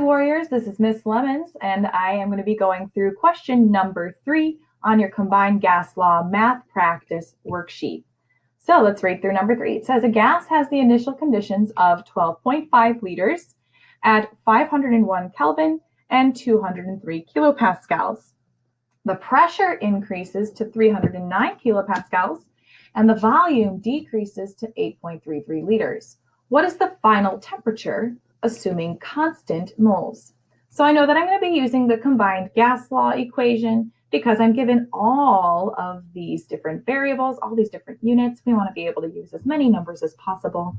Warriors, this is Miss Lemens, and I am going to be going through question number 3 on your combined gas law math practice worksheet. So let's read through number 3. It says a gas has the initial conditions of 12.5 liters at 501 Kelvin and 203 kilopascals. The pressure increases to 309 kilopascals and the volume decreases to 8.33 liters. What is the final temperature, assuming constant moles? So I know that I'm going to be using the combined gas law equation because I'm given all of these different variables, all these different units. We want to be able to use as many numbers as possible.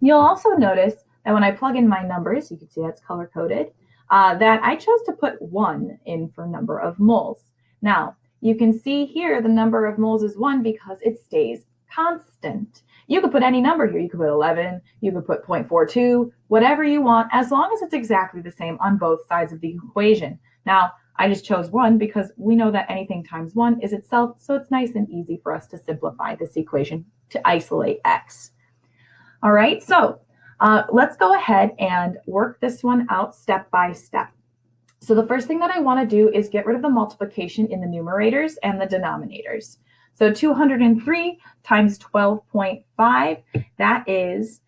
You'll also notice that when I plug in my numbers, you can see that's color-coded, that I chose to put 1 in for number of moles. Now, you can see here the number of moles is 1 because it stays constant. You could put any number here. You could put 11, you could put 0.42, whatever you want, as long as it's exactly the same on both sides of the equation. Now, I just chose 1 because we know that anything times 1 is itself, so it's nice and easy for us to simplify this equation to isolate x. All right, so let's go ahead and work this one out step by step. So the first thing that I want to do is get rid of the multiplication in the numerators and the denominators. So 203 times 12.5, that is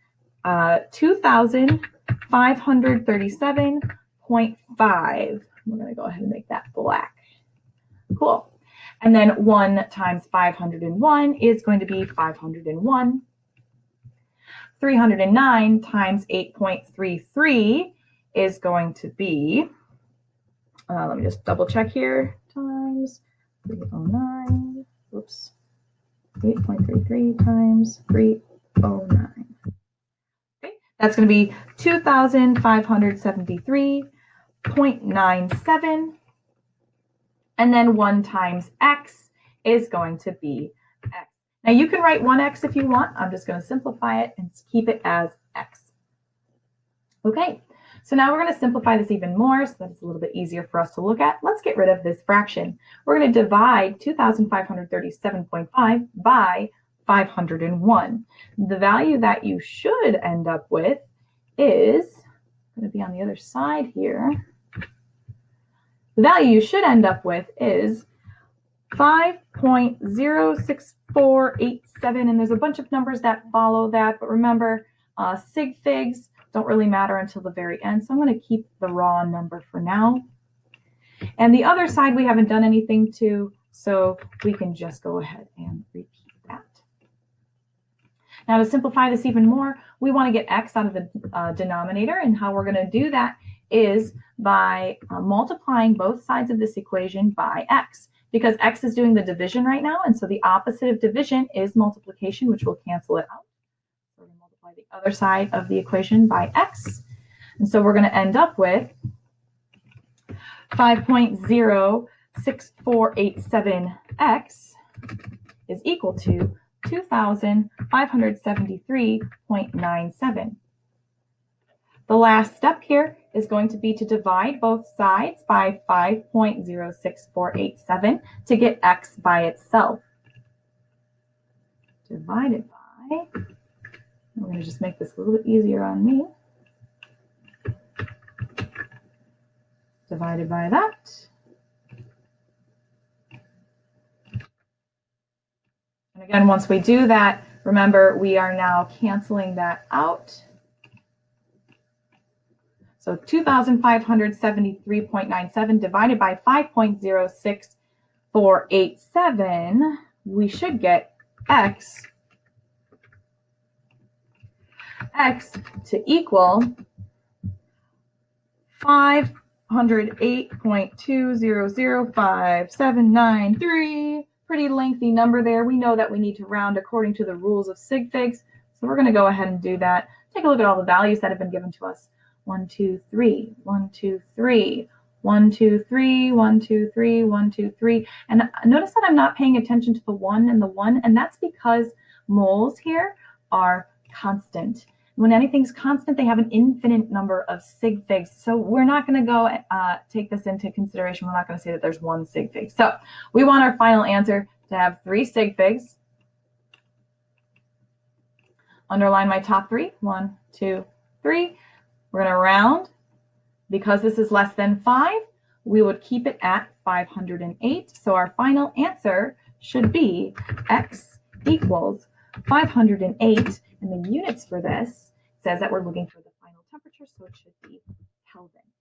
2,537.5. We're going to go ahead and make that black. Cool. And then 1 times 501 is going to be 501. 309 times 8.33 is going to be, let me just double check here, times 309. Oops, 8.33 times 309. Okay, that's going to be 2,573.97. And then 1 times x is going to be x. Now you can write 1x if you want. I'm just going to simplify it and keep it as x. Okay, so now we're going to simplify this even more so that it's a little bit easier for us to look at. Let's get rid of this fraction. We're going to divide 2,537.5 by 501. The value that you should end up with is going to be on the other side here. The value you should end up with is 5.06487, and there's a bunch of numbers that follow that, but remember, sig figs don't really matter until the very end, so I'm going to keep the raw number for now. And the other side we haven't done anything to, so we can just go ahead and repeat that. Now to simplify this even more, we want to get x out of the denominator, and how we're going to do that is by multiplying both sides of this equation by x, because x is doing the division right now, and so the opposite of division is multiplication, which will cancel it out. We're going to multiply the other side of the equation by x. And so we're going to end up with 5.06487x is equal to 2,573.97. The last step here is going to be to divide both sides by 5.06487 to get x by itself. Divided by, we're going to just make this a little bit easier on me. Divided by that. And again, once we do that, remember we are now canceling that out. So 2,573.97 divided by 5.06487, we should get x to equal 508.2005793. Pretty lengthy number there. We know that we need to round according to the rules of sig figs, so we're going to go ahead and do that. Take a look at all the values that have been given to us. 1, 2, 3, 1, 2, 3, 1, 2, 3, 1, 2, 3, 1, 2, 3. And notice that I'm not paying attention to the 1 and the 1, and that's because moles here are constant. When anything's constant, they have an infinite number of sig figs. So we're not going to go take this into consideration. We're not going to say that there's 1 sig fig. So we want our final answer to have 3 sig figs. Underline my top 3. 1, 2, 3. We're going to round Because this is less than 5, we would keep it at 508. So our final answer should be x equals 508. And the units for this says that we're looking for the final temperature, so it should be Kelvin.